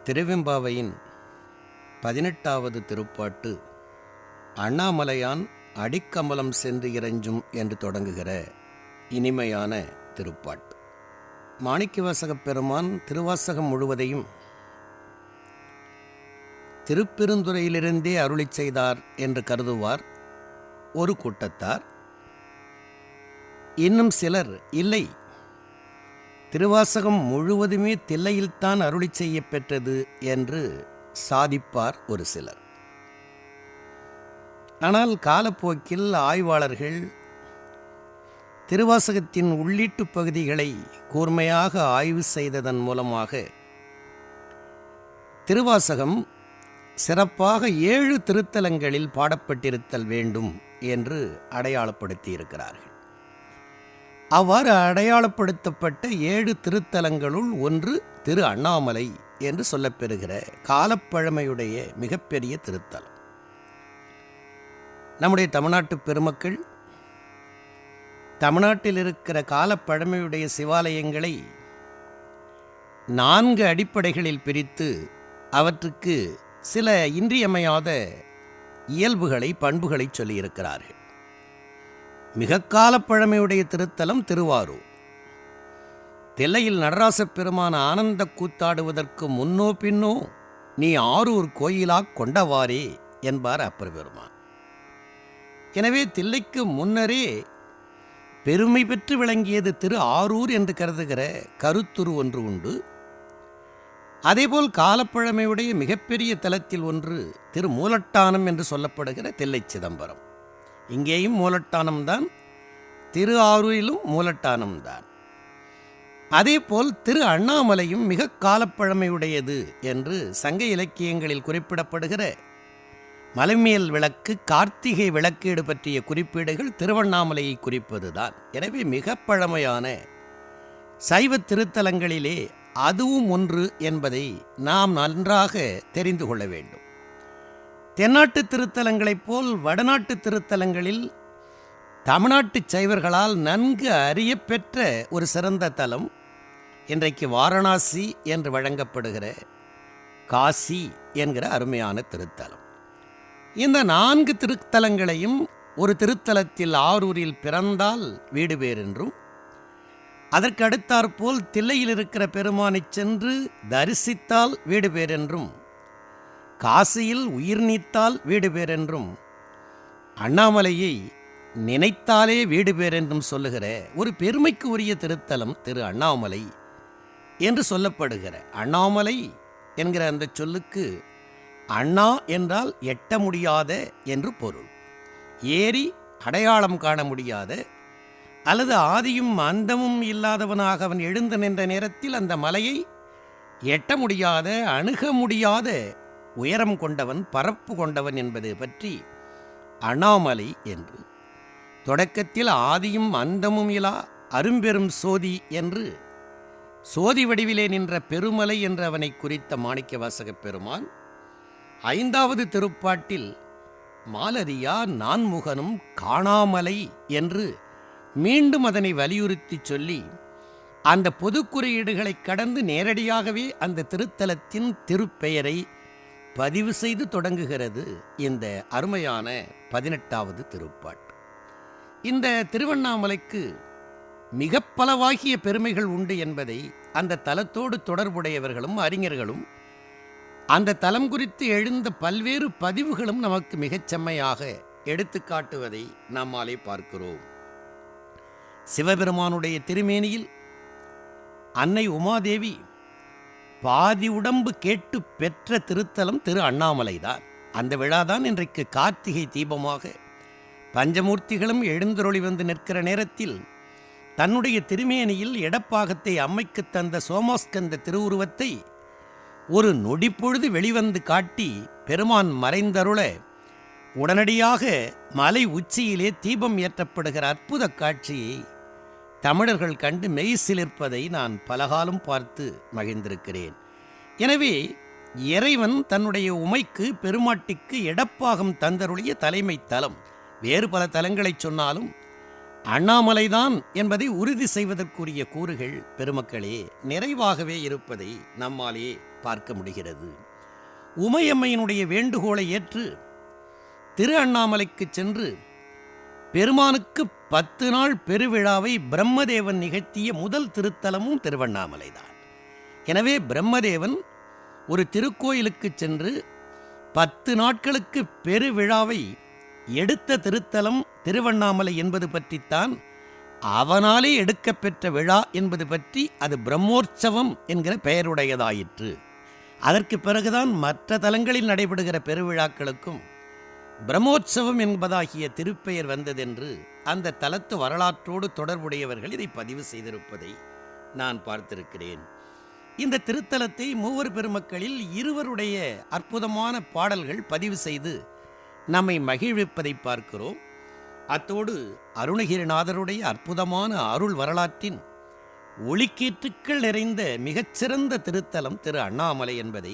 திருவெம்பாவையின் 18வது திருப்பாட்டு அண்ணாமலையான் அடிக்கமலம் சென்று இறைஞ்சும் என்று தொடங்குகிற இனிமையான திருப்பாட்டு. மாணிக்கவாசகப் பெருமான் திருவாசகம் முழுவதையும் திருப்பெருந்துறையிலிருந்தே அருளிச் செய்தார் என்று கருதுவார் ஒரு கூட்டத்தார். இன்னும் சிலர் இல்லை, திருவாசகம் முழுவதுமே தில்லையில்தான் அருளிச் செய்ய பெற்றது என்று சாதிப்பார் ஒரு சிலர். ஆனால் காலப்போக்கில் ஆய்வாளர்கள் திருவாசகத்தின் உள்ளீட்டு பகுதிகளை கூர்மையாக ஆய்வு செய்ததன் மூலமாக திருவாசகம் சிறப்பாக 7 திருத்தலங்களில் பாடப்பட்டிருத்தல் வேண்டும் என்று அடையாளப்படுத்தியிருக்கிறார்கள். அவ்வாறு அடையாளப்படுத்தப்பட்ட 7 திருத்தலங்களுள் ஒன்று திரு அண்ணாமலை என்று சொல்லப்பெறுகிற காலப்பழமையுடைய மிகப்பெரிய திருத்தலம். நம்முடைய தமிழ்நாட்டு பெருமக்கள் தமிழ்நாட்டில் இருக்கிற காலப்பழமையுடைய சிவாலயங்களை 4 அடிப்படைகளில் பிரித்து அவற்றுக்கு சில இன்றியமையாத இயல்புகளை பண்புகளை சொல்லியிருக்கிறார்கள். மிக காலப்பழமையுடைய திருத்தலம் திருவாரூர். தில்லையில் நடராசப் பெருமான் ஆனந்த கூத்தாடுவதற்கு முன்னோ பின்னோ நீ ஆரூர் கோயிலாக் கொண்டவாரே என்பார் அப்பர் பெருமான். எனவே தில்லைக்கு முன்னரே பெருமை பெற்று விளங்கியது திரு ஆரூர் என்று கருதுகிற கருத்துரு ஒன்று உண்டு. அதேபோல் காலப்பழமையுடைய மிகப்பெரிய தலத்தில் ஒன்று திரு மூலட்டானம் என்று சொல்லப்படுகிற தில்லை சிதம்பரம். இங்கேயும் மூலட்டானம்தான், திரு ஆரூரிலும் மூலட்டானம்தான். அதேபோல் திரு அண்ணாமலையும் மிக காலப்பழமையுடையது என்று சங்க இலக்கியங்களில் குறிப்பிடப்படுகிற மலைமேல் விளக்கு, கார்த்திகை விளக்கீடு பற்றிய குறிப்பீடுகள் திருவண்ணாமலையை குறிப்பதுதான். எனவே மிக பழமையான சைவ திருத்தலங்களிலே அதுவும் ஒன்று என்பதை நாம் நன்றாக தெரிந்து கொள்ள வேண்டும். தென்னாட்டு திருத்தலங்களைப் போல் வடநாட்டு திருத்தலங்களில் தமிழ்நாட்டு சைவர்களால் நன்கு அறியப்பெற்ற ஒரு சிறந்த தலம் இன்றைக்கு வாரணாசி என்று வழங்கப்படுகிற காசி என்கிற அருமையான திருத்தலம். இந்த 4 திருத்தலங்களையும் ஒரு திருத்தலத்தில் ஆரூரில் பிறந்தால் வீடு பேர் என்றும், அதற்கு அடுத்தாற்போல் தில்லையில் இருக்கிற பெருமானை சென்று தரிசித்தால் வீடு பேர் என்றும், காசியில் உயிர் நீத்தால் வீடு பேர் என்றும், அண்ணாமலையை நினைத்தாலே வீடு பேர் என்றும் சொல்லுகிற ஒரு பெருமைக்கு உரிய திருத்தலம் திரு அண்ணாமலை என்று சொல்லப்படுகிற அண்ணாமலை என்கிற அந்த சொல்லுக்கு அண்ணா என்றால் எட்ட முடியாத என்று பொருள். ஏறி அடையாளம் காண முடியாத அல்லது ஆதியும் அந்தமும் இல்லாதவனாக அவன் எழுந்து நின்ற நேரத்தில் அந்த மலையை எட்ட முடியாத, அணுக முடியாத உயரம் கொண்டவன், பரப்பு கொண்டவன் என்பது பற்றி அண்ணாமலை என்று. தொடக்கத்தில் ஆதியும் அந்தமும் இலா அரும்பெரும் சோதி என்று சோதி வடிவிலே நின்ற பெருமலை என்று அவனை குறித்த மாணிக்கவாசகப் பெருமான் 5வது திருப்பாட்டில் மாலரியா நான்முகனும் காணாமலை என்று மீண்டும் அதனை வலியுறுத்தி சொல்லி அந்த பொது குறியீடுகளை கடந்து நேரடியாகவே அந்த திருத்தலத்தின் திருப்பெயரை பதிவு செய்து தொடங்குகிறது இந்த அருமையான 18வது திருப்பாட்டு. இந்த திருவண்ணாமலைக்கு மிக பலவாகிய பெருமைகள் உண்டு என்பதை அந்த தலத்தோடு தொடர்புடையவர்களும் அறிஞர்களும் அந்த தலம் குறித்து எழுந்த பல்வேறு பதிவுகளும் நமக்கு மிகச் செம்மையாக எடுத்து காட்டுவதை நம்மாலே பார்க்கிறோம். சிவபெருமானுடைய திருமேனியில் அன்னை உமாதேவி பாதி உடம்பு கேட்டு பெற்ற திருத்தலம் திரு அண்ணாமலைதான். அந்த விழாதான் இன்றைக்கு கார்த்திகை தீபமாக பஞ்சமூர்த்திகளும் எழுந்தருளி வந்து நிற்கிற நேரத்தில் தன்னுடைய திருமேனியில் இடப்பாகத்தை அம்மைக்கு தந்த சோமாஸ்கந்த திருவுருவத்தை ஒரு நொடிப்பொழுது வெளிவந்து காட்டி பெருமான் மறைந்தருள உடனடியாக மலை உச்சியிலே தீபம் ஏற்றப்படுகிற அற்புத காட்சியை தமிழர்கள் கண்டு மெய்சிலிர்ப்பதை நான் பலகாலம் பார்த்து மகிழ்ந்திருக்கிறேன். எனவே இறைவன் தன்னுடைய உமைக்கு பெருமாட்டிக்கு இடப்பாகம் தந்தருளிய தலைமை தலம். வேறு பல தலங்களை சொன்னாலும் அண்ணாமலைதான் என்பதை உறுதி செய்வதற்குரிய கூறுகள் பெருமக்களே நிறைவாகவே இருப்பதை நம்மாலே பார்க்க முடிகிறது. உமையம்மையினுடைய வேண்டுகோளை ஏற்று திரு அண்ணாமலைக்கு சென்று பெருமானுக்கு 10 நாள் பெருவிழாவை பிரம்மதேவன் நிகழ்த்திய முதல் திருத்தலமும் திருவண்ணாமலைதான். எனவே பிரம்மதேவன் ஒரு திருக்கோயிலுக்கு சென்று 10 நாட்களுக்கு பெருவிழாவை எடுத்த திருத்தலம் திருவண்ணாமலை என்பது பற்றித்தான், அவனாலே எடுக்கப்பெற்ற விழா என்பது பற்றி அது பிரம்மோற்சவம் என்கிற பெயருடையதாயிற்று. அதற்கு பிறகுதான் மற்ற தலங்களில் நடைபெறுகிற பெருவிழாக்களுக்கும் பிரம்மோற்சவம் என்பதாகிய திருப்பெயர் வந்ததென்று அந்த தலத்து வரலாற்றோடு தொடர்புடையவர்கள் இதை பதிவு செய்திருப்பதை நான் பார்த்திருக்கிறேன். இந்த திருத்தலத்தை மூவர் பெருமக்களில் இருவருடைய அற்புதமான பாடல்கள் பதிவு செய்து நம்மை மகிழ்விப்பதை பார்க்கிறோம். அத்தோடு அருணகிரிநாதருடைய அற்புதமான அருள் வரலாற்றின் ஒளிக்கீற்றுக்கள் நிறைந்த மிகச்சிறந்த திருத்தலம் திரு அண்ணாமலை என்பதை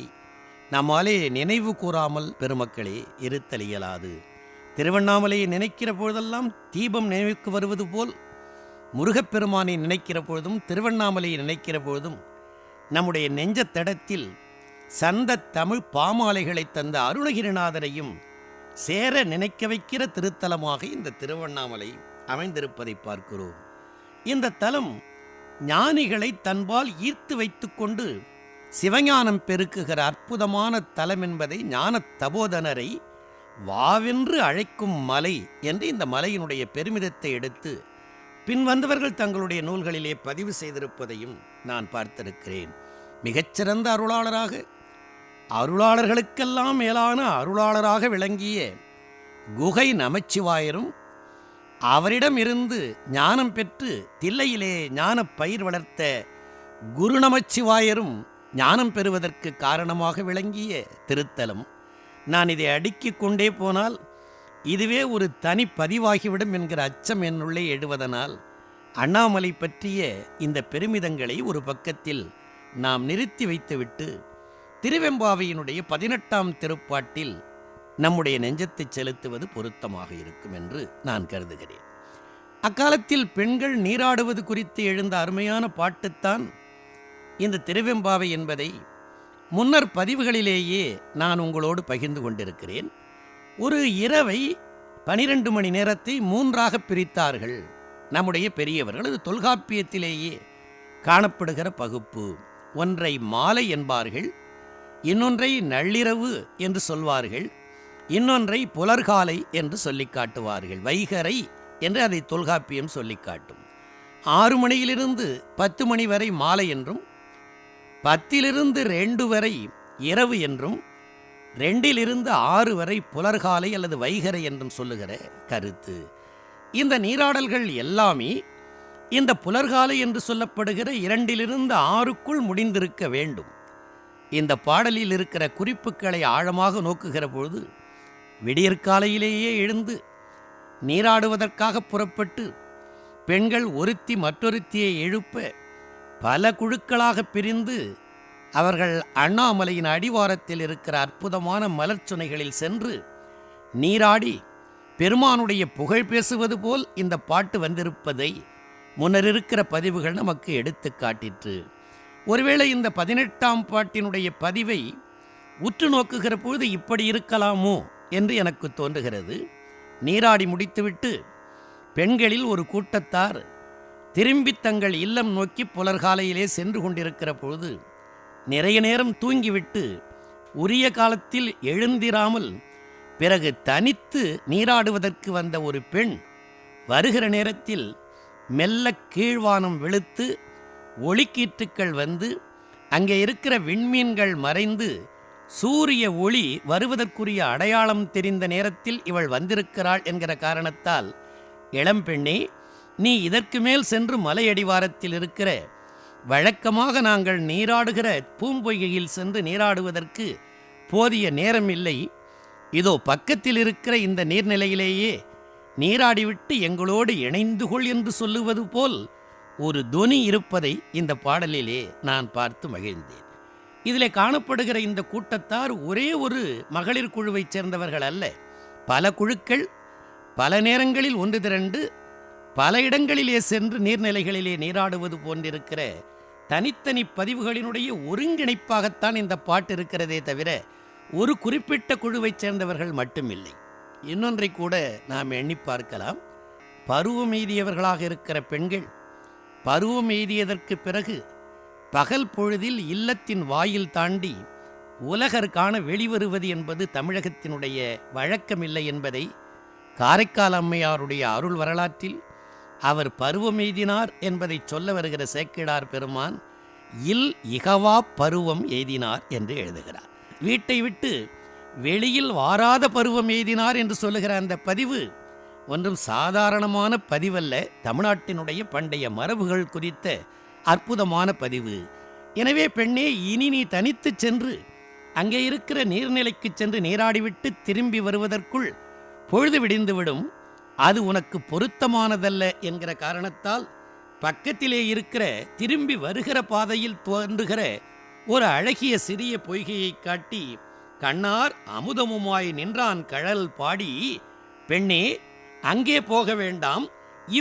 நம்மாலே நினைவு கூறாமல் பெருமக்களே இருத்தல் இயலாது. திருவண்ணாமலையை நினைக்கிற பொழுதெல்லாம் தீபம் நினைவுக்கு வருவது போல் முருகப்பெருமானை நினைக்கிற பொழுதும் திருவண்ணாமலையை நினைக்கிற பொழுதும் நம்முடைய நெஞ்சத்தடத்தில் சந்த தமிழ் பாமாலைகளை தந்த அருணகிரிநாதரையும் சேர நினைக்க வைக்கிற திருத்தலமாக இந்த திருவண்ணாமலை அமைந்திருப்பதை பார்க்கிறோம். இந்த தலம் ஞானிகளை தன்பால் ஈர்த்து வைத்துக்கொண்டு சிவஞானம் பெருக்குகிற அற்புதமான தலம் என்பதை ஞான தபோதனரை வாவென்று அழைக்கும் மலை என்று இந்த மலையினுடைய பெருமிதத்தை எடுத்து பின் வந்தவர்கள் தங்களுடைய நூல்களிலே பதிவு செய்திருப்பதையும் நான் பார்த்திருக்கிறேன். மிகச்சிறந்த அருளாளர்களுக்கெல்லாம் மேலான அருளாளராக விளங்கிய குகை நமச்சிவாயரும் அவரிடம் இருந்து ஞானம் பெற்று தில்லையிலே ஞான பயிர் வளர்த்த குரு நமச்சிவாயரும் ஞானம் பெறுவதற்கு காரணமாக விளங்கிய திருத்தலம். நான் இதை அடுக்கிக் கொண்டே போனால் இதுவே ஒரு தனி பதிவாகிவிடும் என்கிற அச்சம் என்னுள்ளே எழுவதனால் அண்ணாமலை பற்றிய இந்த பெருமிதங்களை ஒரு பக்கத்தில் நாம் நிறுத்தி வைத்துவிட்டு திருவெம்பாவையினுடைய 18ஆம் திருப்பாட்டில் நம்முடைய நெஞ்சத்தை செலுத்துவது பொருத்தமாக இருக்கும் என்று நான் கருதுகிறேன். அக்காலத்தில் பெண்கள் நீராடுவது குறித்து எழுந்த அருமையான பாட்டுத்தான் இந்த திருவெம்பாவை என்பதை முன்னர் பதிவுகளிலேயே நான் உங்களோடு பகிர்ந்து கொண்டிருக்கிறேன். ஒரு இரவை 12 மணி நேரத்தை 3ஆக பிரித்தார்கள் நம்முடைய பெரியவர்கள். அது தொல்காப்பியத்திலேயே காணப்படுகிற பகுப்பு. ஒன்றை மாலை என்பார்கள், இன்னொன்றை நள்ளிரவு என்று சொல்வார்கள், இன்னொன்றை புலர்காலை என்று சொல்லி காட்டுவார்கள். வைகரை என்று அதை தொல்காப்பியம் சொல்லி காட்டும். 6 மணியிலிருந்து 10 மணி வரை மாலை என்றும் 10லிருந்து 2 வரை இரவு என்றும் 2லிருந்து 6 வரை புலர்காலை அல்லது வைகரை என்றும் சொல்லுகிற கருத்து. இந்த நீராடல்கள் எல்லாமே இந்த புலர்காலை என்று சொல்லப்படுகிற 2லிருந்து 6க்குள் முடிந்திருக்க வேண்டும். இந்த பாடலில் இருக்கிற குறிப்புகளை ஆழமாக நோக்குகிற பொழுது விடியற்காலையிலேயே எழுந்து நீராடுவதற்காக புறப்பட்டு பெண்கள் ஒருத்தி மற்றொருத்தியை எழுப்ப பல குழுக்களாக பிரிந்து அவர்கள் அண்ணாமலையின் அடிவாரத்தில் இருக்கிற அற்புதமான மலர்ச்சுனைகளில் சென்று நீராடி பெருமானுடைய புகழ் பேசுவது போல் இந்த பாட்டு வந்திருப்பதை முன்னர் இருக்கிற பதிவுகள் நமக்கு எடுத்து காட்டிற்று. ஒருவேளை இந்த 18ஆம் பாட்டினுடைய பதிவை உற்று நோக்குகிற பொழுது இப்படி இருக்கலாமோ என்று எனக்கு தோன்றுகிறது. நீராடி முடித்துவிட்டு பெண்களில் ஒரு கூட்டத்தார் திரும்பி தங்கள் இல்லம் நோக்கி புலர்காலையிலே சென்று கொண்டிருக்கிற பொழுது நிறைய நேரம் தூங்கிவிட்டு உரிய காலத்தில் எழுந்திராமல் பிறகு தனித்து நீராடுவதற்கு வந்த ஒரு பெண் வருகிற நேரத்தில் மெல்ல கீழ்வானம் வெளுத்து ஒளிக்கீற்றுக்கள் வந்து அங்கே இருக்கிற விண்மீன்கள் மறைந்து சூரிய ஒளி வருவதற்குரிய அடையாளம் தெரிந்த நேரத்தில் இவள் வந்திருக்கிறாள் என்கிற காரணத்தால், இளம்பெண்ணே, நீ இதற்கு மேல் சென்று மலையடிவாரத்தில் இருக்கிற வழக்கமாக நாங்கள் நீராடுகிற பூம்பொய்கையில் சென்று நீராடுவதற்கு போதிய நேரம் இல்லை. இதோ பக்கத்தில் இருக்கிற இந்த நீர்நிலையிலேயே நீராடிவிட்டு எங்களோடு இணைந்து கொள் என்று சொல்லுவது போல் ஒரு தொனி இருப்பதை இந்த பாடலிலே நான் பார்த்து மகிழ்ந்தேன். இதிலே காணப்படுகிற இந்த கூட்டத்தார் ஒரே ஒரு மகளிர் குழுவைச் சேர்ந்தவர்கள் அல்ல. பல குழுக்கள் பல நேரங்களில் ஒன்று திரண்டு பல இடங்களிலே சென்று நீர்நிலைகளிலே நீராடுவது போன்றிருக்கிற தனித்தனி பதிவுகளினுடைய ஒருங்கிணைப்பாகத்தான் இந்த பாட்டு இருக்கிறதே தவிர ஒரு குறிப்பிட்ட குழுவைச் சேர்ந்தவர்கள் மட்டுமில்லை. இன்னொன்றை கூட நாம் எண்ணி பார்க்கலாம். பருவம் எய்தியவர்களாக இருக்கிற பெண்கள் பருவம் எய்தியதற்கு பிறகு பகல் பொழுதில் இல்லத்தின் வாயில் தாண்டி உலகர் காண வெளிவருவது என்பது தமிழகத்தினுடைய வழக்கமில்லை என்பதை காரைக்கால் அம்மையாருடைய அருள் வரலாற்றில் அவர் பருவம் எய்தினார் என்பதை சொல்ல வருகிற சேக்கிழார் பெருமான் இல் இகவா பருவம் எய்தினார் என்று எழுதுகிறார். வீட்டை விட்டு வெளியில் வாராத பருவம் எய்தினார் என்று சொல்லுகிற அந்த பதிவு ஒன்றும் சாதாரணமான பதிவல்ல. தமிழ்நாட்டினுடைய பண்டைய மரபுகள் குறித்த அற்புதமான பதிவு. எனவே பெண்ணே, இனி நீ தனித்து சென்று அங்கே இருக்கிற நீர்நிலைக்கு சென்று நீராடிவிட்டு திரும்பி வருவதற்குள் பொழுது விடிந்துவிடும். அது உனக்கு பொருத்தமானதல்ல என்கிற காரணத்தால் பக்கத்திலே இருக்கிற திரும்பி வருகிற பாதையில் தோன்றுகிற ஒரு அழகிய சிறிய பொய்கையை காட்டி கண்ணார் அமுதமுமாய் நின்றான் கழல் பாடி, பெண்ணே அங்கே போக வேண்டாம்,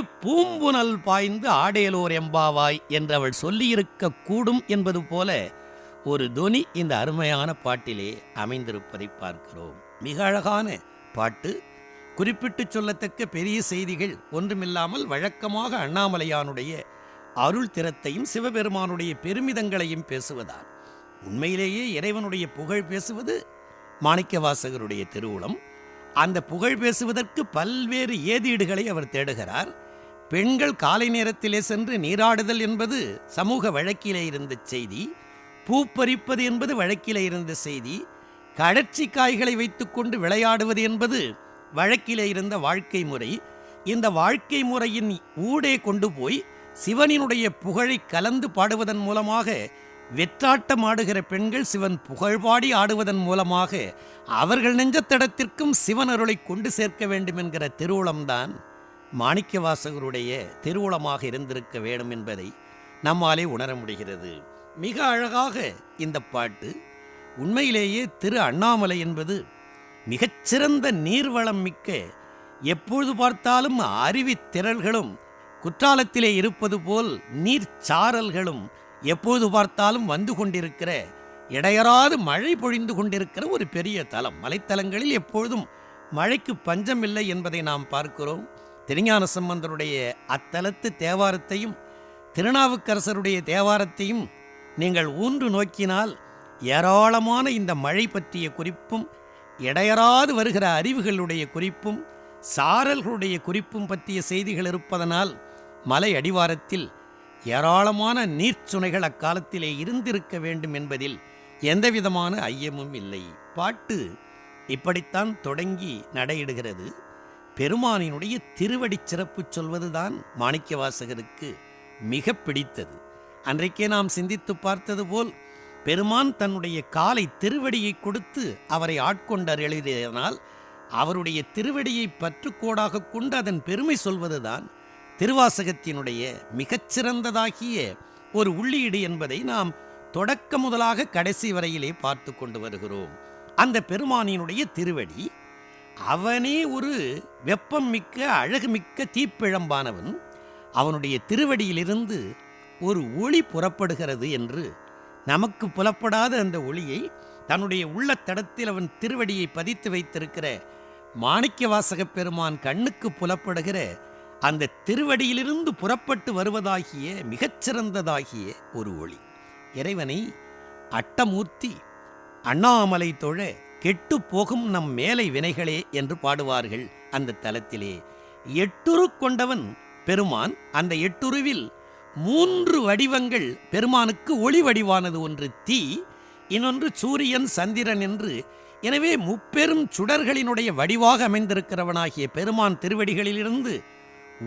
இப்பூம்புனல் பாய்ந்து ஆடேலோர் எம்பாவாய் என்று அவள் சொல்லியிருக்க கூடும் என்பது போல ஒரு தொனி இந்த அருமையான பாட்டிலே அமைந்திருப்பதை பார்க்கிறோம். மிக அழகான பாட்டு. குறிப்பிட்டு சொல்லத்தக்க பெரிய செய்திகள் ஒன்றுமில்லாமல் வழக்கமாக அண்ணாமலையானுடைய அருள் திறத்தையும் சிவபெருமானுடைய பெருமிதங்களையும் பேசுவதால் உண்மையிலேயே இறைவனுடைய புகழ் பேசுவது மாணிக்கவாசகருடைய திருவுளம். அந்த புகழ் பேசுவதற்கு பல்வேறு ஏதீடுகளை அவர் தேடுகிறார். பெண்கள் காலை நேரத்திலே சென்று நீராடுதல் என்பது சமூக வழக்கிலே இருந்த செய்தி. பூப்பறிப்பது என்பது வழக்கிலே இருந்த செய்தி. கடற்சி காய்களை வைத்துக்கொண்டு விளையாடுவது என்பது வழக்கிலே இருந்த வாழ்க்கை முறை. இந்த வாழ்க்கை முறையின் ஊடே கொண்டு போய் சிவனினுடைய புகழை கலந்து பாடுவதன் மூலமாக வெற்றாட்டம் ஆடுகிற பெண்கள் சிவன் புகழ்பாடி ஆடுவதன் மூலமாக அவர்கள் நெஞ்சத்தடத்திற்கும் சிவன் அருளை கொண்டு சேர்க்க வேண்டும் என்கிற திருவுளம்தான் மாணிக்கவாசகருடைய திருவுளமாக இருந்திருக்க வேண்டும் என்பதை நம்மாலே உணர முடிகிறது. மிக அழகாக இந்த பாட்டு. உண்மையிலேயே திரு அண்ணாமலை என்பது மிகச்சிறந்த நீர்வளம் மிக்க, எப்பொழுது பார்த்தாலும் அருவித் திரள்களும் குற்றாலத்திலே இருப்பது போல் நீர்ச்சாரல்களும் எப்பொழுது பார்த்தாலும் வந்து கொண்டிருக்கிற, இடையறாது மழை பொழிந்து கொண்டிருக்கிற ஒரு பெரிய தலம். மலைத்தலங்களில் எப்பொழுதும் மழைக்கு பஞ்சமில்லை என்பதை நாம் பார்க்கிறோம். திருஞான சம்பந்தருடைய அத்தலத்து தேவாரத்தையும் திருநாவுக்கரசருடைய தேவாரத்தையும் நீங்கள் ஊன்று நோக்கினால் ஏராளமான இந்த மழை பற்றிய குறிப்பும் இடையறாது வருகிற அறிவுகளுடைய குறிப்பும் சாரல்களுடைய குறிப்பும் பற்றிய செய்திகள் இருப்பதனால் மலை அடிவாரத்தில் ஏராளமான நீர்ச்சுனைகள் அக்காலத்திலே இருந்திருக்க வேண்டும் என்பதில் எந்தவிதமான ஐயமும் இல்லை. பாட்டு இப்படித்தான் தொடங்கி நடையிடுகிறது. பெருமானினுடைய திருவடி சிறப்பு சொல்வதுதான் மாணிக்கவாசகருக்கு மிக பிடித்தது. அன்றைக்கே நாம் சிந்தித்து பார்த்தது போல் பெருமான் தன்னுடைய காலை திருவடியை கொடுத்து அவரை ஆட்கொண்டார் எழுதியதனால் அவருடைய திருவடியை பற்றுக்கோடாக கொண்டு அதன் பெருமை சொல்வதுதான் திருவாசகத்தினுடைய மிகச்சிறந்ததாகிய ஒரு உள்ளீடு என்பதை நாம் தொடக்க முதலாக கடைசி வரையிலே பார்த்து கொண்டு வருகிறோம். அந்த பெருமானினுடைய திருவடி, அவனே ஒரு வெப்பம் மிக்க அழகு மிக்க தீப்பிழம்பானவன். அவனுடைய திருவடியிலிருந்து ஒரு ஒளி புறப்படுகிறது என்று நமக்கு புலப்படாத அந்த ஒளியை தன்னுடைய உள்ளத்தடத்தில் அவன் திருவடியை பதித்து வைத்திருக்கிற மாணிக்கவாசக பெருமான் கண்ணுக்கு புலப்படுகிற அந்த திருவடியிலிருந்து புறப்பட்டு வருவதாகிய மிகச்சிறந்ததாகிய ஒரு ஒளி. இறைவனை அட்டமூர்த்தி அண்ணாமலை தொழ கெட்டு போகும் நம் மேலை வினைகளே என்று பாடுவார்கள். அந்த தலத்திலே எட்டுரு கொண்டவன் பெருமான். அந்த எட்டுருவில் 3 வடிவங்கள் பெருமானுக்கு ஒளி வடிவானது. ஒன்று தீ, இன்னொன்று சூரியன், சந்திரன் என்று. எனவே முப்பெரும் சுடர்களினுடைய வடிவாக அமைந்திருக்கிறவனாகிய பெருமான் திருவடிகளிலிருந்து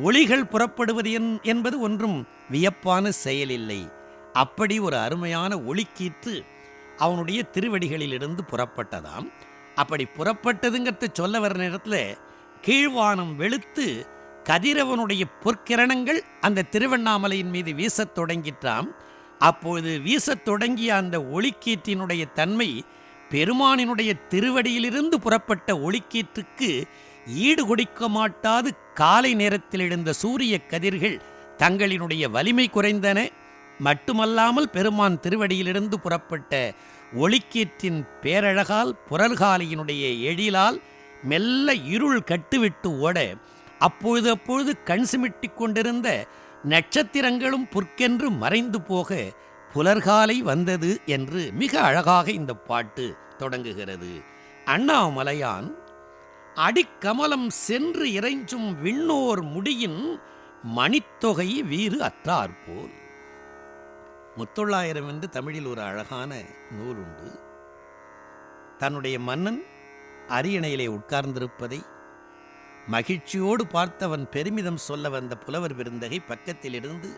ஒளிகள் புறப்படுவது என்பது ஒன்றும் வியப்பான செயலில்லை. அப்படி ஒரு அருமையான ஒளிக்கீற்று அவனுடைய திருவடிகளிலிருந்து புறப்பட்டதாம். அப்படி புறப்பட்டதுங்கிறத சொல்ல வர நேரத்தில் கீழ்வானம் வெளுத்து கதிரவனுடைய பொற்கிரணங்கள் அந்த திருவண்ணாமலையின் மீது வீசத் தொடங்கிற்றாம். அப்போது வீசத் தொடங்கிய அந்த ஒளிக்கீற்றினுடைய தன்மை பெருமானினுடைய திருவடியிலிருந்து புறப்பட்ட ஒளிக்கீற்றுக்கு ஈடு கொடுக்க மாட்டாது காலை நேரத்தில் எழுந்த சூரிய கதிர்கள் தங்களினுடைய வலிமை குறைந்தன. மட்டுமல்லாமல் பெருமான் திருவடியிலிருந்து புறப்பட்ட ஒளிக்கீற்றின் பேரழகால் புரல்காலையினுடைய எழிலால் மெல்ல இருள் கட்டுவிட்டு ஓட அப்பொழுது கண் சிமிட்டிக் கொண்டிருந்த நட்சத்திரங்களும் புற்கென்று மறைந்து போக புலர்காலை வந்தது என்று மிக அழகாக இந்த பாட்டு தொடங்குகிறது. அண்ணாமலையான் அடிக்கமலம் சென்று இறைஞ்சும் விண்ணோர் முடியின் மணித்தொகை வீறு அற்றாற்போல். முத்தொள்ளாயிரம் என்று தமிழில் ஒரு அழகான நூல் உண்டு. தன்னுடைய மன்னன் அரியணையிலே உட்கார்ந்திருப்பதை மகிழ்ச்சியோடு பார்த்தவன் பெருமிதம் சொல்ல வந்த புலவர் பெருந்தகை பக்கத்திலிருந்து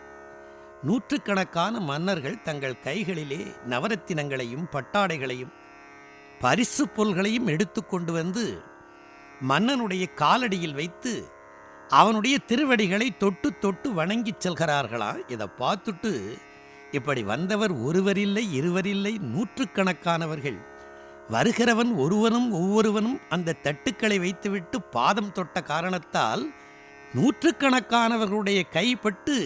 நூற்றுக்கணக்கான மன்னர்கள் தங்கள் கைகளிலே நவரத்தினங்களையும் பட்டாடைகளையும் பரிசு பொருள்களையும் எடுத்து கொண்டு வந்து மன்னனுடைய காலடியில் வைத்து அவனுடைய திருவடிகளை தொட்டு தொட்டு வணங்கிச் செல்கிறார்களா. இதை பார்த்துட்டு இப்படி வந்தவர் ஒருவரில்லை இருவரில்லை நூற்றுக்கணக்கானவர்கள். வருகிறவன் ஒவ்வொருவனும் அந்த தட்டுக்களை வைத்துவிட்டு பாதம் தொட்ட காரணத்தால் நூற்றுக்கணக்கானவர்களுடைய கைப்பட்டு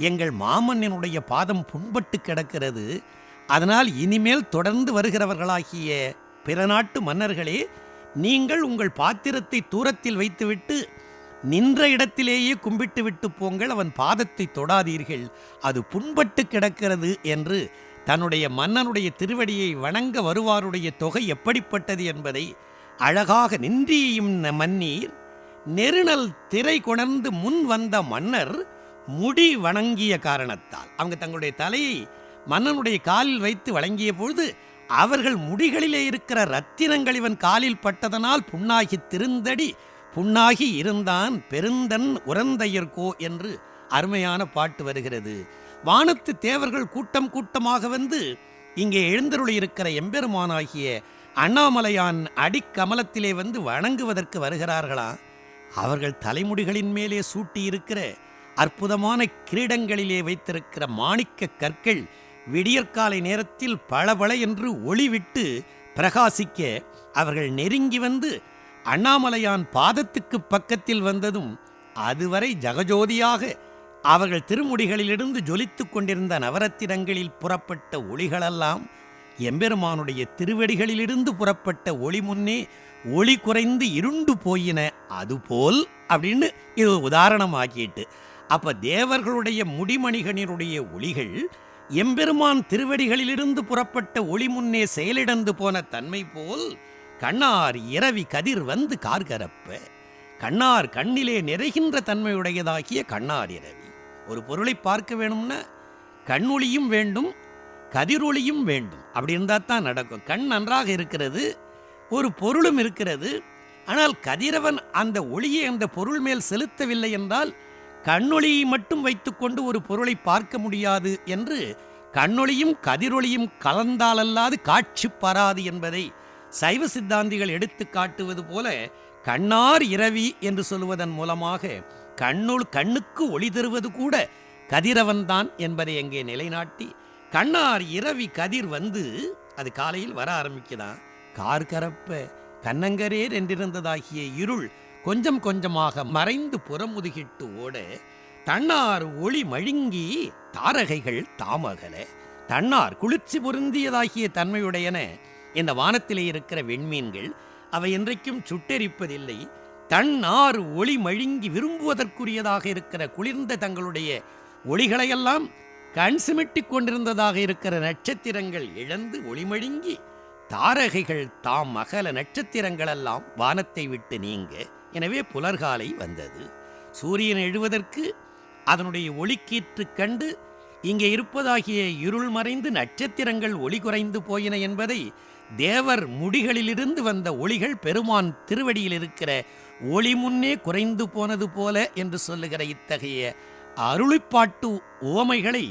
எங்கள் மாமன்னனுடைய பாதம் புண்பட்டு கிடக்கிறது. அதனால் இனிமேல் தொடர்ந்து வருகிறவர்களாகிய பிற நாட்டு மன்னர்களே, நீங்கள் உங்கள் பாத்திரத்தை தூரத்தில் வைத்துவிட்டு நின்ற இடத்திலேயே கும்பிட்டு விட்டு போங்கள், அவன் பாதத்தை தொடாதீர்கள், அது புண்பட்டு கிடக்கிறது என்று தன்னுடைய மன்னனுடைய திருவடியை வணங்க வருவாருடைய தொகை எப்படிப்பட்டது என்பதை அழகாக நின்றியும் மன்னீர் நெருநல் திரை கொணர்ந்து முன் வந்த மன்னர் முடி வணங்கிய காரணத்தால் அவங்க தங்களுடைய தலையை மன்னனுடைய காலில் வைத்து வழங்கிய பொழுது அவர்கள் முடிகளிலே இருக்கிற ரத்தினங்கள் இவன் காலில் பட்டதனால் புண்ணாகி திருந்தடி புண்ணாகி இருந்தான் பெருந்தன் உரந்தையர்கோ என்று அருமையான பாட்டு வருகிறது. வானத்து தேவர்கள் கூட்டம் கூட்டமாக வந்து இங்கே எழுந்தருளி இருக்கிற எம்பெருமானாகிய அண்ணாமலையான் அடிக்கமலத்திலே வந்து வணங்குவதற்கு வருகிறார்களா. அவர்கள் தலைமுடிகளின் மேலே சூட்டியிருக்கிற அற்புதமான கிரீடங்களிலே வைத்திருக்கிற மாணிக்க கற்கள் விடியற்காலை நேரத்தில் பளபள என்று ஒளிவிட்டு பிரகாசிக்க அவர்கள் நெருங்கி வந்து அண்ணாமலையான் பாதத்துக்கு பக்கத்தில் வந்ததும் அதுவரை ஜகஜோதியாக அவர்கள் திருமுடிகளிலிருந்து ஜொலித்துக் கொண்டிருந்த நவரத்தினங்களில் புறப்பட்ட ஒளிகளெல்லாம் எம்பெருமானுடைய திருவடிகளிலிருந்து புறப்பட்ட ஒளி முன்னே ஒளி குறைந்து இருண்டு போயின. அதுபோல் அப்படின்னு இது உதாரணமாக்கிட்டு அப்ப தேவர்களுடைய முடிமணிகனினுடைய ஒளிகள் எம்பெருமான் திருவடிகளிலிருந்து புறப்பட்ட ஒளி முன்னே செயலிழந்து போன தன்மை போல் கண்ணார் இரவி கதிர் வந்து கார்கரப்ப கண்ணார் கண்ணிலே நிறைகின்ற தன்மையுடையதாகிய கண்ணார் இரவி. ஒரு பொருளை பார்க்க வேணும்னா கண்ணொளியும் வேண்டும் கதிரொளியும் வேண்டும். அப்படி இருந்தால் தான் நடக்கும். கண் நன்றாக இருக்கிறது, ஒரு பொருளும் இருக்கிறது, ஆனால் கதிரவன் அந்த ஒளியை அந்த பொருள் மேல் செலுத்தவில்லை என்றால் கண்ணொளியை மட்டும் வைத்துக்கொண்டு ஒரு பொருளை பார்க்க முடியாது என்று கண்ணொளியும் கதிரொளியும் கலந்தாலல்லாது காட்சி பராது என்பதை சைவ சித்தாந்திகள் எடுத்து காட்டுவது போல கண்ணார் இரவி என்று சொல்வதன் மூலமாக கண்ணுக்கு ஒளி தருவது கூட கதிரவன்தான் என்பதை அங்கே நிலைநாட்டி கண்ணார் இரவி கதிர் வந்து அது காலையில் வர ஆரம்பிக்குதான். கார்கரப்ப கண்ணங்கரேர் என்றிருந்ததாகிய இருள் கொஞ்சம் கொஞ்சமாக மறைந்து புறமுதுகிட்டு ஓட தன்னார் ஒளி மழுங்கி தாரகைகள் தாமகல. தன்னார் குளிர்ச்சி பொருந்தியதாகிய தன்மையுடையன இந்த வானத்திலே இருக்கிற வெண்மீன்கள். அவை என்றைக்கும் சுட்டெரிப்பதில்லை. தன்னார் ஒளி மழுங்கி விரும்புவதற்குரியதாக இருக்கிற குளிர்ந்த தங்களுடைய ஒளிகளையெல்லாம் கண் சிமிட்டிக் கொண்டிருந்ததாக இருக்கிற நட்சத்திரங்கள் இழந்து ஒளிமழுங்கி தாரகைகள் தாம் அகல நட்சத்திரங்களெல்லாம் வானத்தை விட்டு நீங்க. எனவே புலர்காலை வந்தது. சூரியன் எழுவதற்கு அதனுடைய ஒளிக்கீற்று கண்டு இங்கே இருப்பதாகிய இருள் மறைந்து நட்சத்திரங்கள் ஒளி குறைந்து போயின என்பதை தேவர் முடிகளிலிருந்து வந்த ஒளிகள் பெருமான் திருவடியில் இருக்கிற ஒளி முன்னே குறைந்து போனது போல என்று சொல்லுகிற இத்தகைய அருளிப்பாட்டு உவமைகளை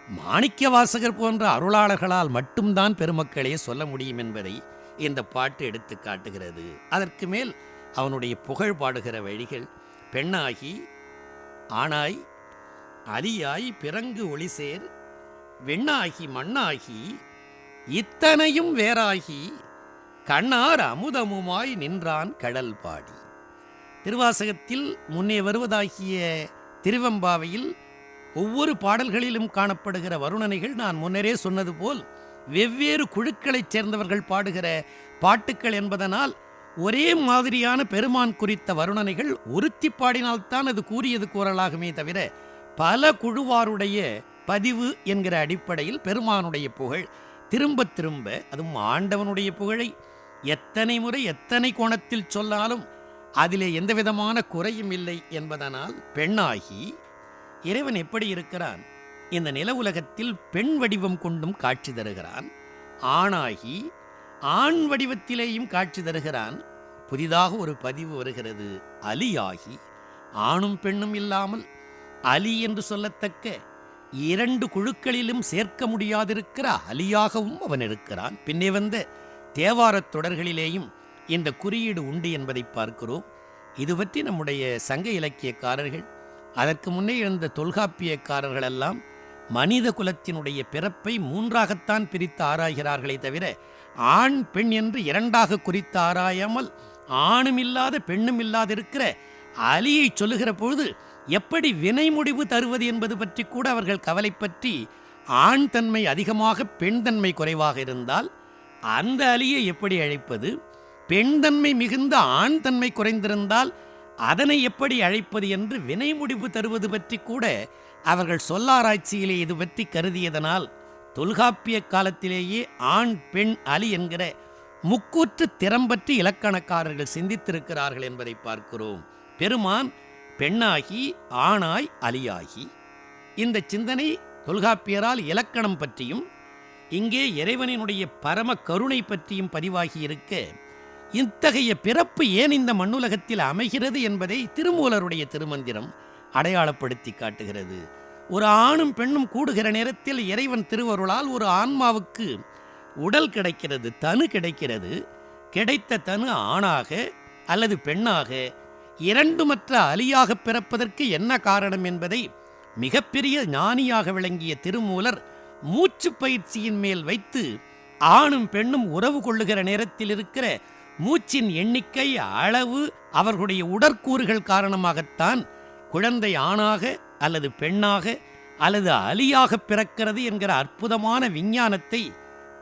மாணிக்க வாசகர் போன்ற அருளாளர்களால் மட்டும்தான் பெருமக்களே சொல்ல முடியும் என்பதை இந்த பாட்டு எடுத்து காட்டுகிறது. அதற்கு மேல் அவனுடைய புகழ் பாடுகிற வழிகள் பெண்ணாகி ஆணாய் அலியாய் பிறங்கு ஒளிசேர் வெண்ணாகி மண்ணாகி இத்தனையும் வேறாகி கண்ணார் அமுதமுமாய் நின்றான் கடல் பாடி. திருவாசகத்தில் முன்னே வருவதாகிய திருவெம்பாவையில் ஒவ்வொரு பாடல்களிலும் காணப்படுகிற வருணனைகள் நான் முன்னரே சொன்னது போல் வெவ்வேறு குழுக்களைச் சேர்ந்தவர்கள் பாடுகிற பாட்டுக்கள் என்பதனால் ஒரே மாதிரியான பெருமான் குறித்த வருணனைகள் ஒருத்தி பாடினால்தான் அது கூறியது கூறலாகுமே தவிர பல குழுவாருடைய பதிவு என்கிற அடிப்படையில் பெருமானுடைய புகழ் திரும்ப திரும்ப, அதுவும் ஆண்டவனுடைய புகழை எத்தனை முறை எத்தனை கோணத்தில் சொன்னாலும் அதிலே எந்த விதமான குறையும் இல்லை என்பதனால் பெண்ணாகி இறைவன் எப்படி இருக்கிறான்? இந்த நில உலகத்தில் பெண் வடிவம் கொண்டும் காட்சி தருகிறான். ஆணாகி ஆண் வடிவத்திலேயும் காட்சி தருகிறான். புதிதாக ஒரு பதிவு வருகிறது, அலியாகி ஆணும் பெண்ணும் இல்லாமல் அலி என்று சொல்லத்தக்க இரண்டு குழுக்களிலும் சேர்க்க முடியாதிருக்கிற அலியாகவும் அவன் இருக்கிறான். பின்னே வந்த தேவாரத் தொடர்களிலேயும் இந்த குறியீடு உண்டு என்பதை பார்க்கிறோம். இது பற்றி நம்முடைய சங்க இலக்கியக்காரர்கள், அதற்கு முன்னே இருந்த தொல்காப்பியக்காரர்கள் எல்லாம் மனித குலத்தினுடைய பிறப்பை மூன்றாகத்தான் பிரித்து ஆராய்கிறார்களே தவிர ஆண் பெண் என்று இரண்டாக குறித்து ஆராயாமல் ஆணும் இல்லாத பெண்ணும் இல்லாதிருக்கிற அலியை சொல்லுகிற பொழுது எப்படி வினை முடிவு தருவது என்பது பற்றி கூட அவர்கள் கவலை பற்றி, ஆண் தன்மை அதிகமாக பெண் தன்மை குறைவாக இருந்தால் அந்த அலியை எப்படி அழைப்பது, பெண் தன்மை மிகுந்த ஆண் தன்மை குறைந்திருந்தால் அதனை எப்படி அழைப்பது என்று வினை முடிவு தருவது பற்றி கூட அவர்கள் சொல்லாராய்ச்சியிலே இது பற்றி கருதியதனால் தொல்காப்பிய காலத்திலேயே ஆண் பெண் அலி என்கிற முக்கூற்று திறம் பற்றி இலக்கணக்காரர்கள் சிந்தித்திருக்கிறார்கள் என்பதை பார்க்கிறோம். பெருமான் பெண்ணாகி ஆணாய் அலியாகி, இந்த சிந்தனை தொல்காப்பியரால் இலக்கணம் பற்றியும் இங்கே இறைவனினுடைய பரம கருணை பற்றியும் பதிவாகி இருக்க, இத்தகைய பிறப்பு ஏன் இந்த மண்ணுலகத்தில் அமைகிறது என்பதை திருமூலருடைய திருமந்திரம் அடையாளப்படுத்தி காட்டுகிறது. ஒரு ஆணும் பெண்ணும் கூடுகிற நேரத்தில் இறைவன் திருவருளால் ஒரு ஆன்மாவுக்கு உடல் கிடைக்கிறது, தனு கிடைக்கிறது. கிடைத்த தனு ஆணாக அல்லது பெண்ணாக இரண்டுமற்ற அலியாக பிறப்பதற்கு என்ன காரணம் என்பதை மிகப்பெரிய ஞானியாக விளங்கிய திருமூலர் மூச்சு பயிற்சியின் மேல் வைத்து, ஆணும் பெண்ணும் உறவு கொள்ளுகிற நேரத்தில் இருக்கிற மூச்சின் எண்ணிக்கை, அளவு, அவர்களுடைய உடற்கூறுகள் காரணமாகத்தான் குழந்தை ஆணாக அல்லது பெண்ணாக அல்லது அலியாக பிறக்கிறது என்கிற அற்புதமான விஞ்ஞானத்தை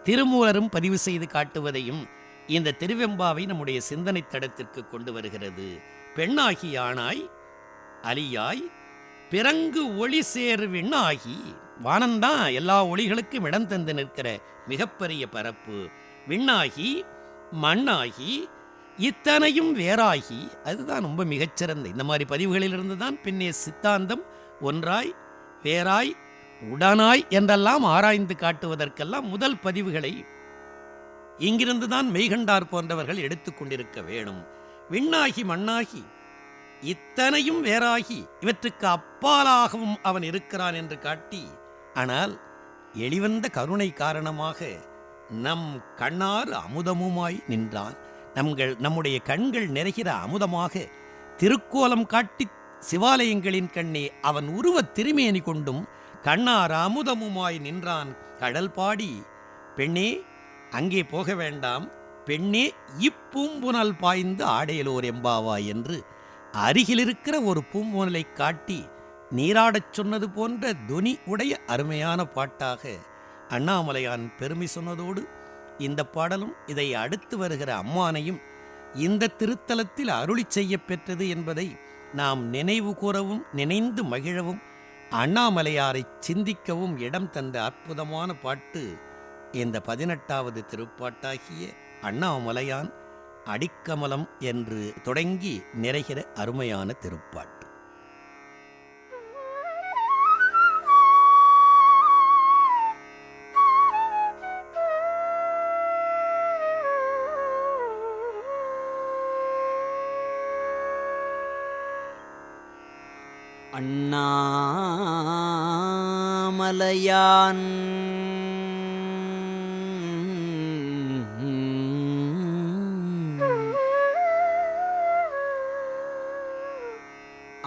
திருமூலரும் பதிவு செய்து காட்டுவதையும் இந்த திருவெம்பாவை நம்முடைய சிந்தனை தடத்திற்கு கொண்டு வருகிறது. பெண்ணாகி ஆணாய் அலியாய் பிறங்கு ஒளி சேர் விண்ணாகி, வானந்தான் எல்லா ஒளிகளுக்கும் இடம் தந்து நிற்கிற மிகப்பெரிய பரப்பு. விண்ணாகி மண்ணாகி இத்தனையும் வேறாகி, அதுதான் ரொம்ப மிகச்சிறந்த. இந்த மாதிரி பதிவுகளிலிருந்து தான் பின்னே சித்தாந்தம் ஒன்றாய் வேறாய் உடனாய் என்றெல்லாம் ஆராய்ந்து காட்டுவதற்கெல்லாம் முதல் பதிவுகளை இங்கிருந்துதான் மெய்கண்டார் போன்றவர்கள் எடுத்துக்கொண்டிருக்க வேணும். விண்ணாகி மண்ணாகி இத்தனையும் வேறாகி இவற்றுக்கு அப்பாலாகவும் அவன் இருக்கிறான் என்று காட்டி, ஆனால் எளிவந்த கருணை காரணமாக நம் கண்ணார் அமுதமுமாய் நின்றான். நம்முடைய கண்கள் நிறைகிற அமுதமாக திருக்கோலம் காட்டி சிவாலயங்களின் கண்ணே அவன் உருவத் திருமேனி கொண்டும் கண்ணார் அமுதமுமாய் நின்றான் கடல் பாடி. பெண்ணே அங்கே போக வேண்டாம், பெண்ணே இப்பூம்புனல் பாய்ந்து ஆடையலோர் எம்பாவாய் என்று அருகிலிருக்கிற ஒரு பூம்புனலை காட்டி நீராடச் சொன்னது போன்ற துனி உடைய அருமையான பாட்டாக அண்ணாமலையான் பெருமை சொன்னதோடு இந்த பாடலும் இதை அடுத்து வருகிற அம்மானையும் இந்த திருத்தலத்தில் அருளி செய்ய பெற்றது என்பதை நாம் நினைவு கூறவும் நினைந்து மகிழவும் அண்ணாமலையாரை சிந்திக்கவும் இடம் தந்த அற்புதமான பாட்டு இந்த 18வது திருப்பாட்டாகிய அண்ணாமலையான் அடிக்கமலம் என்று தொடங்கி நிறைகிற அருமையான திருப்பாட்டு. அண்ணாமலையான்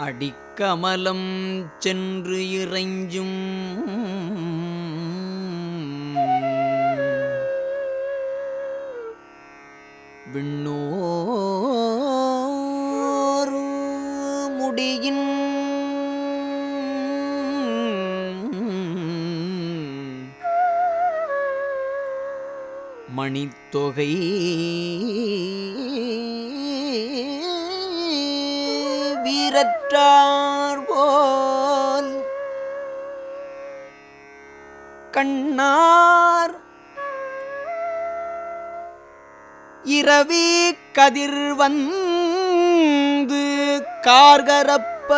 அடிக்கமலம் சென்று இறைஞ்சும் விண்ணோரும் முடியின் மணித்தொகை வீரற்றார் போல் கண்ணார் இரவி கதிர்வந்து கார்கரப்ப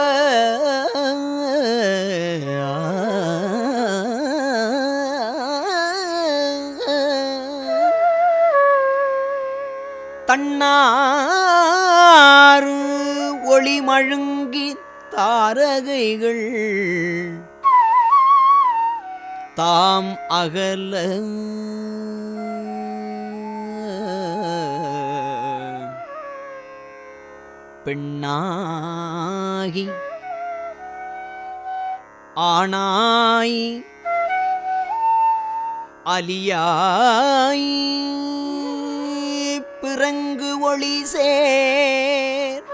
தன்னாறு ஒளி மழுங்கி தாரகைகள் தாம் அகல பெண்ணாகி ஆணாய் அலியாய் பிறங்கு ஒளி சேர்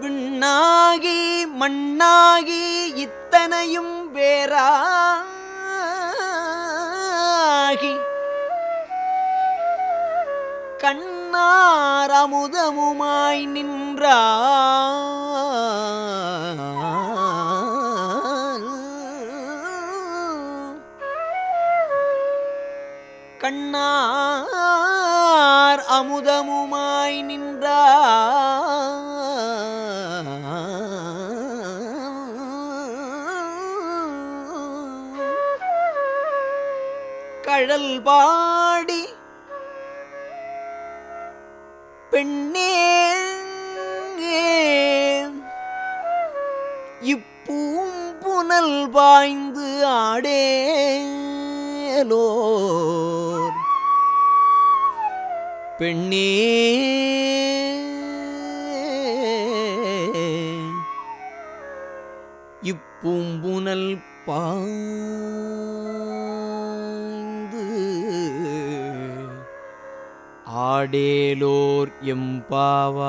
விண்ணாகி மண்ணாகி இத்தனையும் வேறாகி கண்ணார் அமுதமுமாய் நின்றார் கண்ணார் அமுதமுமாய் நின்றார் கழல் பாடி பெண்ணே இப்பூம்புனல் பாய்ந்து ஆடேலோர் பெண்ணே இப்பூம்புனல் பாய்ந்து ஆடேலோர் எம்பாவாய்.